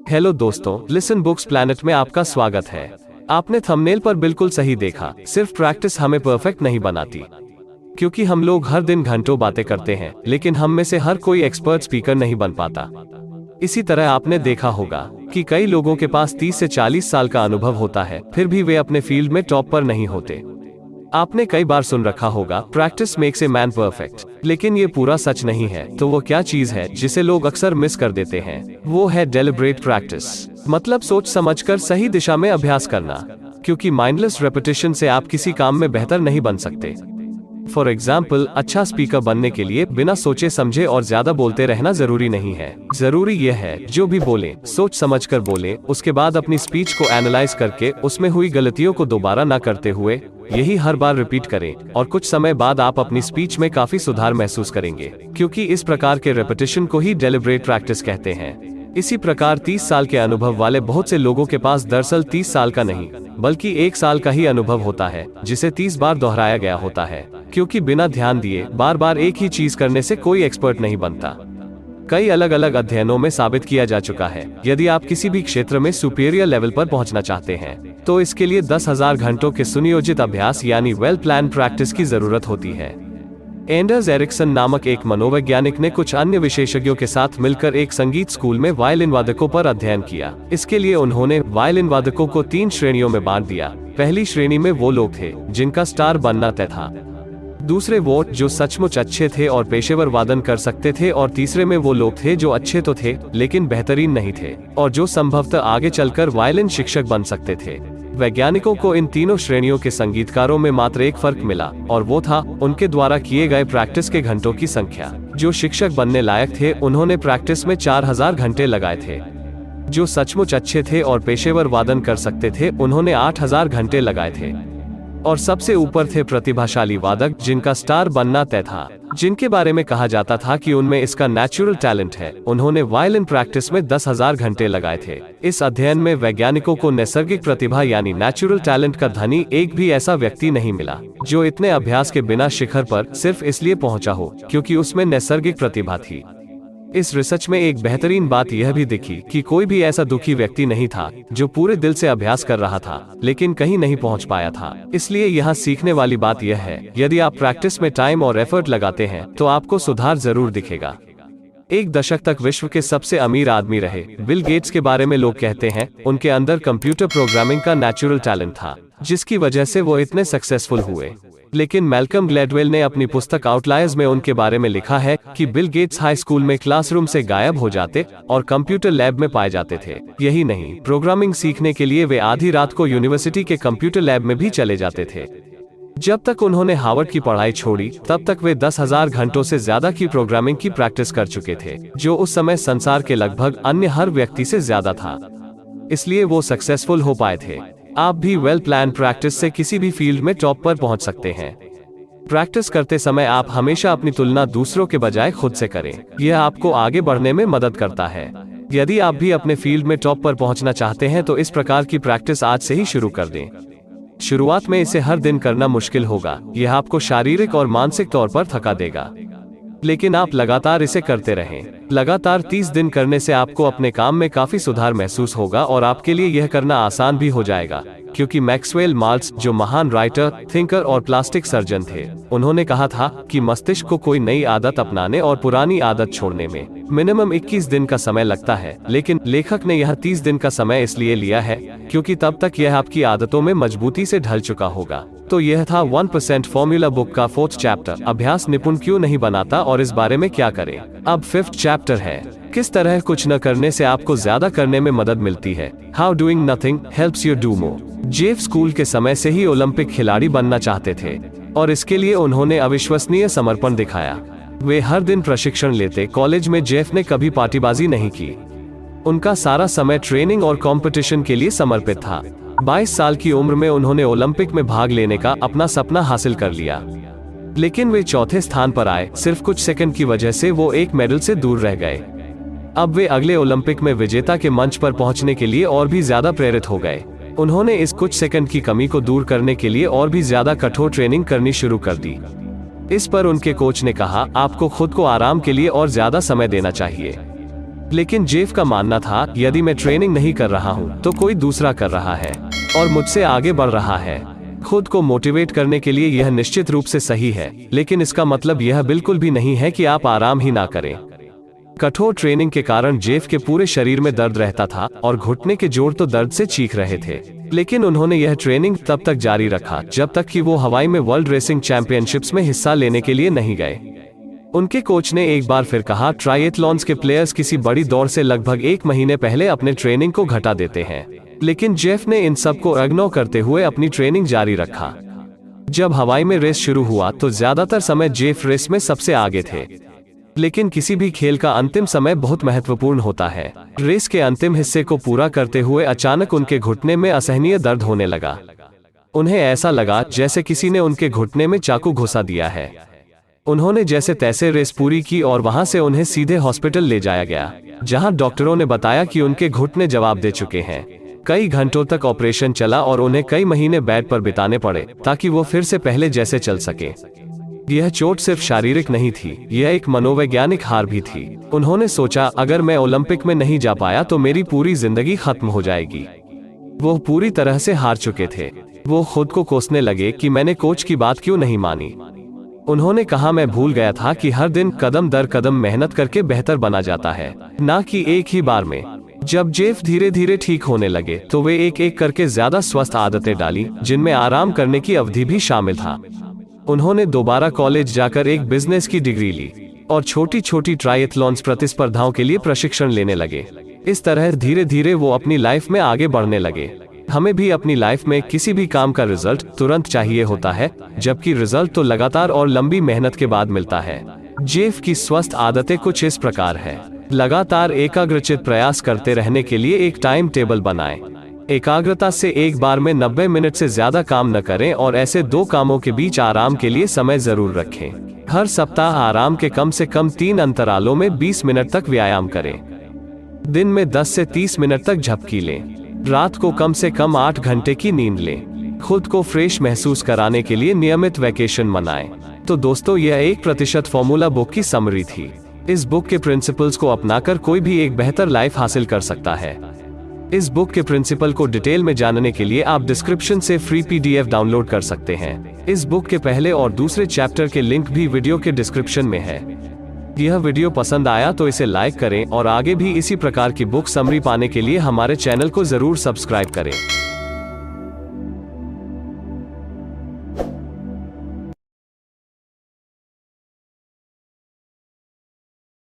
Hello दोस्तों, listen books planet में आपका स्वागत है। आपने थंबनेल पर बिल्कुल सही देखा। सिर्फ प्रैक्टिस हमें परफेक्ट नहीं बनाती, क्योंकि हम लोग हर दिन घंटों बातें करते हैं, लेकिन हम में से हर कोई एक्सपर्ट स्पीकर नहीं बन पाता। इसी तरह आपने देखा होगा कि कई लोगों के पास 30 से 40 साल का अनुभव होता है, फिर भी वे अपने फील्ड में टॉप पर नहीं होते। आपने कई बार सुन रखा होगा, practice makes a man perfect, लेकिन ये पूरा सच नहीं है। तो वो क्या चीज है जिसे लोग अक्सर मिस कर देते हैं? वो है डेलिब्रेट प्रैक्टिस, मतलब सोच समझकर सही दिशा में अभ्यास करना, क्योंकि माइंडलेस रेपिटेशन से आप किसी काम में बेहतर नहीं बन सकते। फॉर एग्जाम्पल, अच्छा स्पीकर बनने के लिए बिना सोचे समझे और ज्यादा बोलते रहना जरूरी नहीं है। जरूरी यह है जो भी बोले सोच समझकर बोले, उसके बाद अपनी स्पीच को एनालाइज करके उसमें हुई गलतियों को दोबारा ना करते हुए यही हर बार रिपीट करें, और कुछ समय बाद आप अपनी स्पीच में काफी सुधार महसूस करेंगे, क्योंकि इस प्रकार के रेपिटेशन को ही डेलिब्रेट प्रैक्टिस कहते हैं। इसी प्रकार 30 साल के अनुभव वाले बहुत से लोगों के पास दरअसल 30 साल का नहीं बल्कि 1 साल का ही अनुभव होता है, जिसे 30 बार दोहराया गया होता है, क्योंकि बिना ध्यान दिए बार बार एक ही चीज करने से कोई एक्सपर्ट नहीं बनता। कई अलग अलग अध्ययनों में साबित किया जा चुका है, यदि आप किसी भी क्षेत्र में सुपीरियर लेवल पर पहुंचना चाहते हैं तो इसके लिए 10,000 घंटों के सुनियोजित अभ्यास यानी वेल प्लान प्रैक्टिस की जरूरत होती है। एंडर्स एरिक्सन नामक एक मनोवैज्ञानिक ने कुछ अन्य विशेषज्ञों के साथ मिलकर एक संगीत स्कूल में वायलिन वादकों पर अध्ययन किया। इसके लिए उन्होंने वायलिन वादकों को 3 श्रेणियों में बांट दिया। पहली श्रेणी में वो लोग थे जिनका स्टार बनना तय था, दूसरे वो जो सचमुच अच्छे थे और पेशेवर वादन कर सकते थे, और तीसरे में वो लोग थे जो अच्छे तो थे लेकिन बेहतरीन नहीं थे और जो संभवतः आगे चलकर वायलिन शिक्षक बन सकते थे। वैज्ञानिकों को इन तीनों श्रेणियों के संगीतकारों में मात्र एक फर्क मिला, और वो था उनके द्वारा किए गए प्रैक्टिस के घंटों की संख्या। जो शिक्षक बनने लायक थे उन्होंने प्रैक्टिस में 4000 घंटे लगाए थे। जो सचमुच अच्छे थे और पेशेवर वादन कर सकते थे उन्होंने 8000 घंटे लगाए थे। और सबसे ऊपर थे प्रतिभाशाली वादक जिनका स्टार बनना तय था, जिनके बारे में कहा जाता था कि उनमें इसका नेचुरल टैलेंट है। उन्होंने वायलिन प्रैक्टिस में 10,000 घंटे लगाए थे। इस अध्ययन में वैज्ञानिकों को नैसर्गिक प्रतिभा यानी नेचुरल टैलेंट का धनी एक भी ऐसा व्यक्ति नहीं मिला जो इतने अभ्यास के बिना शिखर पर सिर्फ इसलिए पहुंचा हो क्योंकि उसमें नैसर्गिक प्रतिभा थी। इस रिसर्च में एक बेहतरीन बात यह भी दिखी कि कोई भी ऐसा दुखी व्यक्ति नहीं था जो पूरे दिल से अभ्यास कर रहा था लेकिन कहीं नहीं पहुंच पाया था। इसलिए यहाँ सीखने वाली बात यह है, यदि आप प्रैक्टिस में टाइम और एफर्ट लगाते हैं तो आपको सुधार जरूर दिखेगा। एक दशक तक विश्व के सबसे अमीर आदमी रहे बिल गेट्स के बारे में लोग कहते हैं उनके अंदर कंप्यूटर प्रोग्रामिंग का नेचुरल टैलेंट था, जिसकी वजह से वो इतने सक्सेसफुल हुए। लेकिन मैल्कम ग्लैडवेल ने अपनी पुस्तक आउटलायर्स में उनके बारे में लिखा है कि बिल गेट्स हाई स्कूल में क्लासरूम से गायब हो जाते और कंप्यूटर लैब में पाए जाते थे। यही नहीं, प्रोग्रामिंग सीखने के लिए वे आधी रात को यूनिवर्सिटी के कंप्यूटर लैब में भी चले जाते थे। जब तक उन्होंने हार्वर्ड की पढ़ाई छोड़ी तब तक वे 10,000 घंटों से ज्यादा की प्रोग्रामिंग की प्रैक्टिस कर चुके थे, जो उस समय संसार के लगभग अन्य हर व्यक्ति से ज्यादा था। इसलिए वो सक्सेसफुल हो पाए थे। आप भी वेल प्लान प्रैक्टिस से किसी भी फील्ड में टॉप पर पहुंच सकते हैं। प्रैक्टिस करते समय आप हमेशा अपनी तुलना दूसरों के बजाय खुद से करें। यह आपको आगे बढ़ने में मदद करता है। यदि आप भी अपने फील्ड में टॉप पर पहुंचना चाहते हैं तो इस प्रकार की प्रैक्टिस आज से ही शुरू कर दें। शुरुआत में इसे हर दिन करना मुश्किल होगा, यह आपको शारीरिक और मानसिक तौर पर थका देगा, लेकिन आप लगातार इसे करते रहें। लगातार 30 दिन करने से आपको अपने काम में काफी सुधार महसूस होगा और आपके लिए यह करना आसान भी हो जाएगा, क्योंकि मैक्सवेल माल्ट्ज, जो महान राइटर, थिंकर और प्लास्टिक सर्जन थे, उन्होंने कहा था कि मस्तिष्क को कोई नई आदत अपनाने और पुरानी आदत छोड़ने में मिनिमम 21 दिन का समय लगता है, लेकिन लेखक ने यह 30 दिन का समय इसलिए लिया है क्योंकि तब तक यह आपकी आदतों में मजबूती से ढल चुका होगा। तो यह था 1% फॉर्मूला बुक का 4th चैप्टर, अभ्यास निपुण क्यों नहीं बनाता और इस बारे में क्या करें। अब 5th चैप्टर है, किस तरह कुछ न करने से आपको ज्यादा करने में मदद मिलती है। How doing nothing helps you do more. Jeff school के समय से ही ओलंपिक खिलाड़ी बनना चाहते थे और इसके लिए उन्होंने अविश्वसनीय समर्पण दिखाया। वे हर दिन प्रशिक्षण लेते। कॉलेज में जेफ ने कभी पार्टीबाजी नहीं की। उनका सारा समय ट्रेनिंग और कंपटीशन के लिए समर्पित था। 22 साल की उम्र में उन्होंने ओलंपिक में भाग लेने का अपना सपना हासिल कर लिया, लेकिन वे 4थे स्थान पर आए। सिर्फ कुछ सेकंड की वजह से वो एक मेडल से दूर रह गए। अब वे अगले ओलंपिक में विजेता के मंच पर पहुंचने के लिए और भी ज्यादा प्रेरित हो गए। उन्होंने इस कुछ सेकंड की कमी को दूर करने के लिए और भी ज्यादा कठोर ट्रेनिंग करनी शुरू कर दी। इस पर उनके कोच ने कहा, आपको खुद को आराम के लिए और ज्यादा समय देना चाहिए। लेकिन जेफ का मानना था यदि मैं ट्रेनिंग नहीं कर रहा हूँ तो कोई दूसरा कर रहा है और मुझसे आगे बढ़ रहा है। खुद को मोटिवेट करने के लिए यह निश्चित रूप से सही है, लेकिन इसका मतलब यह बिल्कुल भी नहीं है कि आप आराम ही ना करें। कठोर ट्रेनिंग के कारण जेफ के पूरे शरीर में दर्द रहता था और घुटने के जोड़ तो दर्द से चीख रहे थे, लेकिन उन्होंने यह ट्रेनिंग तब तक जारी रखा जब तक कि वो हवाई में वर्ल्ड रेसिंग चैंपियनशिप्स में हिस्सा लेने के लिए नहीं गए। उनके कोच ने एक बार फिर कहा, ट्रायथलॉन्स के प्लेयर्स किसी बड़ी दौड़ से लगभग 1 महीने पहले अपने ट्रेनिंग को घटा देते हैं, लेकिन जेफ ने इन सब को इग्नोर करते हुए अपनी ट्रेनिंग जारी रखा। जब हवाई में रेस शुरू हुआ तो ज्यादातर समय जेफ रेस में सबसे आगे थे, लेकिन किसी भी खेल का अंतिम समय बहुत महत्वपूर्ण होता है। रेस के अंतिम हिस्से को पूरा करते हुए अचानक उनके घुटने में असहनीय दर्द होने लगा। उन्हें ऐसा लगा जैसे किसी ने उनके घुटने में चाकू घुसा दिया है। उन्होंने जैसे तैसे रेस पूरी की और वहां से उन्हें सीधे हॉस्पिटल ले जाया गया, जहां डॉक्टरों ने बताया कि उनके घुटने जवाब दे चुके हैं। कई घंटों तक ऑपरेशन चला और उन्हें कई महीने बेड पर बिताने पड़े ताकि वो फिर से पहले जैसे चल सके। यह चोट सिर्फ शारीरिक नहीं थी, यह एक मनोवैज्ञानिक हार भी थी। उन्होंने सोचा, अगर मैं ओलंपिक में नहीं जा पाया तो मेरी पूरी जिंदगी खत्म हो जाएगी। वो पूरी तरह से हार चुके थे। वो खुद को कोसने लगे कि मैंने कोच की बात क्यों नहीं मानी। उन्होंने कहा, मैं भूल गया था कि हर दिन कदम दर कदम मेहनत करके बेहतर बना जाता है, ना कि एक ही बार में। जब जेफ धीरे धीरे ठीक होने लगे तो वे एक एक करके ज्यादा स्वस्थ आदतें डाली, जिनमें आराम करने की अवधि भी शामिल था। उन्होंने दोबारा कॉलेज जाकर एक बिजनेस की डिग्री ली और छोटी छोटी ट्रायथलॉन्स प्रतिस्पर्धाओं के लिए प्रशिक्षण लेने लगे। इस तरह धीरे धीरे वो अपनी लाइफ में आगे बढ़ने लगे। हमें भी अपनी लाइफ में किसी भी काम का रिजल्ट तुरंत चाहिए होता है, जबकि रिजल्ट तो लगातार और लंबी मेहनत के बाद मिलता है। जेफ की स्वस्थ आदतें कुछ इस प्रकार है। लगातार एकाग्रचित प्रयास करते रहने के लिए एक टाइम टेबल बनाएं। एकाग्रता से एक बार में 90 मिनट से ज्यादा काम न करें और ऐसे 2 कामों के बीच आराम के लिए समय जरूर रखें। हर सप्ताह आराम के कम से कम 3 अंतरालों में 20 मिनट तक व्यायाम करें। दिन में 10 से 30 मिनट तक झपकी लें। रात को कम से कम 8 घंटे की नींद लें। खुद को फ्रेश महसूस कराने के लिए नियमित वैकेशन मनाएं। तो दोस्तों, यह 1% फॉर्मूला बुक की समरी थी। इस बुक के प्रिंसिपल्स को अपनाकर कोई भी एक बेहतर लाइफ हासिल कर सकता है। इस बुक के प्रिंसिपल को डिटेल में जानने के लिए आप डिस्क्रिप्शन से फ्री PDF डाउनलोड कर सकते हैं। इस बुक के पहले और दूसरे चैप्टर के लिंक भी वीडियो के डिस्क्रिप्शन में है। यह वीडियो पसंद आया तो इसे लाइक करें और आगे भी इसी प्रकार की बुक समरी पाने के लिए हमारे चैनल को जरूर सब्सक्राइब करें।